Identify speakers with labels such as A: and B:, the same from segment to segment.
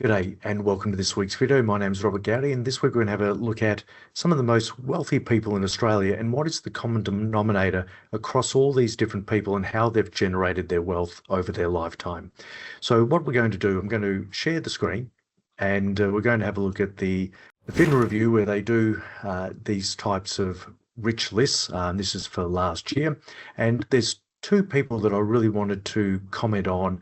A: G'day and welcome to this week's video. My name's Robert Gowdy, and this week we're going to have a look at some of the most wealthy people in Australia and what is the common denominator across all these different people and how they've generated their wealth over their lifetime. So what we're going to do, I'm going to share the screen and we're going to have a look at the Fin Review where they do these types of rich lists. This is for last year, and there's two people that I really wanted to comment on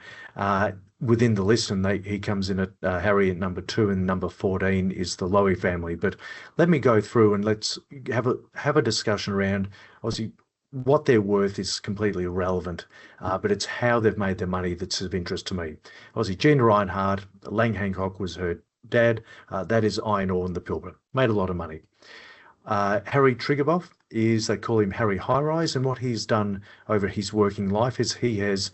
A: within the list, and he comes in at Harry at number 2, and number 14 is the Lowy family. But let me go through and let's have a discussion around, obviously, what their worth is completely irrelevant, but it's how they've made their money that's of interest to me. Obviously, Gina Reinhardt, Lang Hancock was her dad. That is iron ore in the Pilbara. Made a lot of money. Harry Triguboff they call him Harry High Rise, and what he's done over his working life is he has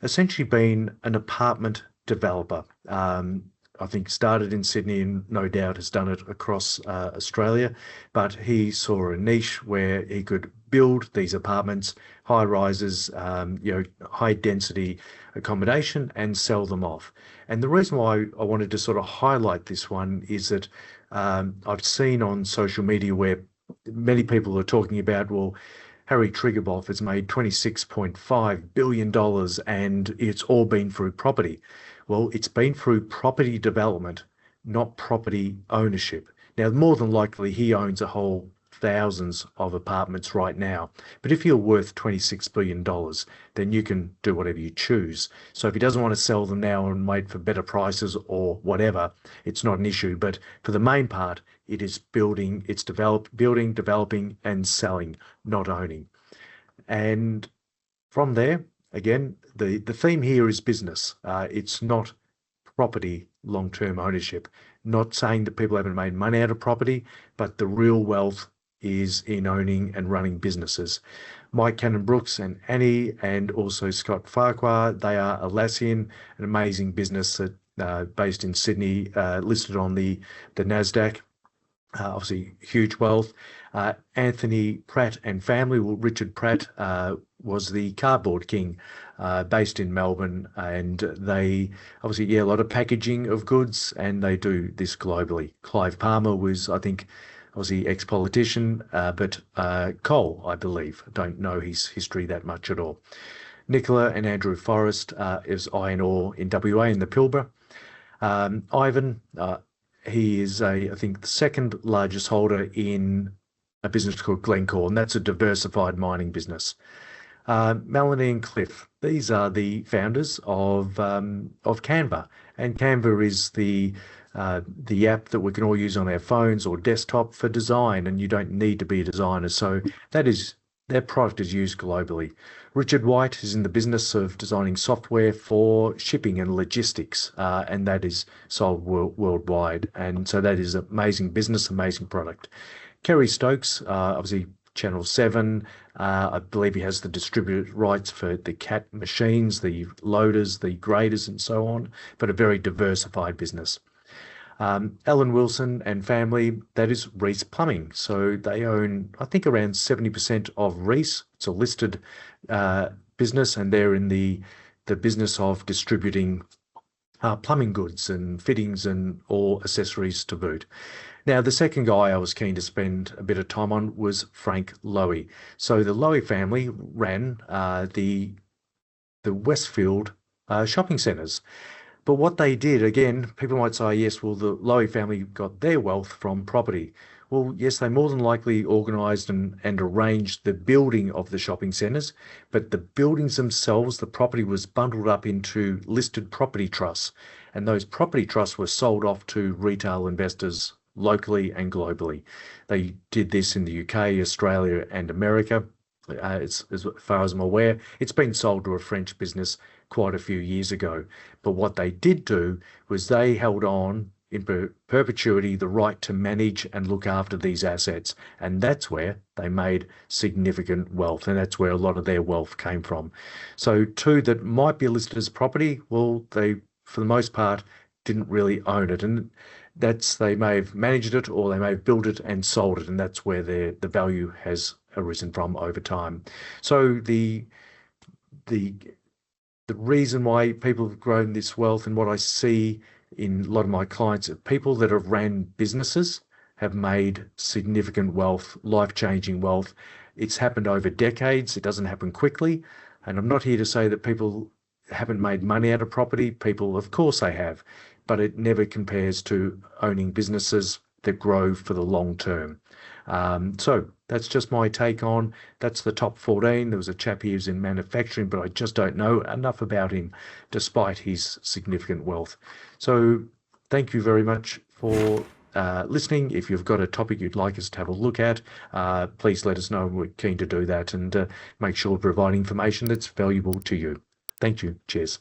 A: essentially been an apartment developer. I think started in Sydney and no doubt has done it across Australia, but he saw a niche where he could build these apartments, high rises, high density accommodation and sell them off. And the reason why I wanted to sort of highlight this one is that I've seen on social media where many people are talking about, well, Harry Triguboff has made $26.5 billion and it's all been through property. Well, it's been through property development, not property ownership. Now, more than likely, he owns a whole thousands of apartments right now. But if you're worth $26 billion, then you can do whatever you choose. So if he doesn't want to sell them now and wait for better prices or whatever, it's not an issue. But for the main part, it is building, it's building, developing, and selling, not owning. And from there, again, the theme here is business. It's not property long-term ownership. Not saying that people haven't made money out of property, but the real wealth is in owning and running businesses. Mike Cannon-Brookes and Annie, and also Scott Farquhar, they are Atlassian, an amazing business that based in Sydney, listed on the NASDAQ. Obviously, huge wealth. Anthony Pratt and family. Well, Richard Pratt was the cardboard king, based in Melbourne, and they obviously, a lot of packaging of goods, and they do this globally. Clive Palmer was, I think, obviously ex-politician, but coal, I believe. I don't know his history that much at all. Nicola and Andrew Forrest is iron ore in WA in the Pilbara. Ivan, he is I think, the second largest holder in a business called Glencore, and that's a diversified mining business. Melanie and Cliff, these are the founders of Canva, and Canva is the app that we can all use on our phones or desktop for design, and you don't need to be a designer. So their product is used globally. Richard White is in the business of designing software for shipping and logistics, and that is sold worldwide. And so that is an amazing business, amazing product. Kerry Stokes, obviously Channel 7, I believe he has the distributed rights for the CAT machines, the loaders, the graders, and so on, but a very diversified business. Alan Wilson and family, that is Reece Plumbing. So they own, I think, around 70% of Reece. It's a listed business, and they're in the business of distributing plumbing goods and fittings and all accessories to boot. Now, the second guy I was keen to spend a bit of time on was Frank Lowy. So the Lowy family ran the Westfield shopping centres. But what they did, again, people might say, yes, well, the Lowy family got their wealth from property. Well, yes, they more than likely organised and arranged the building of the shopping centres, but the buildings themselves, the property was bundled up into listed property trusts, and those property trusts were sold off to retail investors locally and globally. They did this in the UK, Australia, and America. As far as I'm aware, it's been sold to a French business quite a few years ago. But what they did do was they held on in perpetuity the right to manage and look after these assets. And that's where they made significant wealth. And that's where a lot of their wealth came from. So two that might be listed as property, well, they, for the most part, didn't really own it. And they may have managed it or they may have built it and sold it. And that's where the value has arisen from over time. So the reason why people have grown this wealth and what I see in a lot of my clients, people that have ran businesses have made significant wealth, life-changing wealth. It's happened over decades. It doesn't happen quickly. And I'm not here to say that people haven't made money out of property. People, of course they have, but it never compares to owning businesses that grow for the long term. So that's just my take on, that's the top 14. There was a chap here who's in manufacturing, but I just don't know enough about him despite his significant wealth. So thank you very much for listening. If you've got a topic you'd like us to have a look at, please let us know. We're keen to do that and make sure we provide information that's valuable to you. Thank you. Cheers.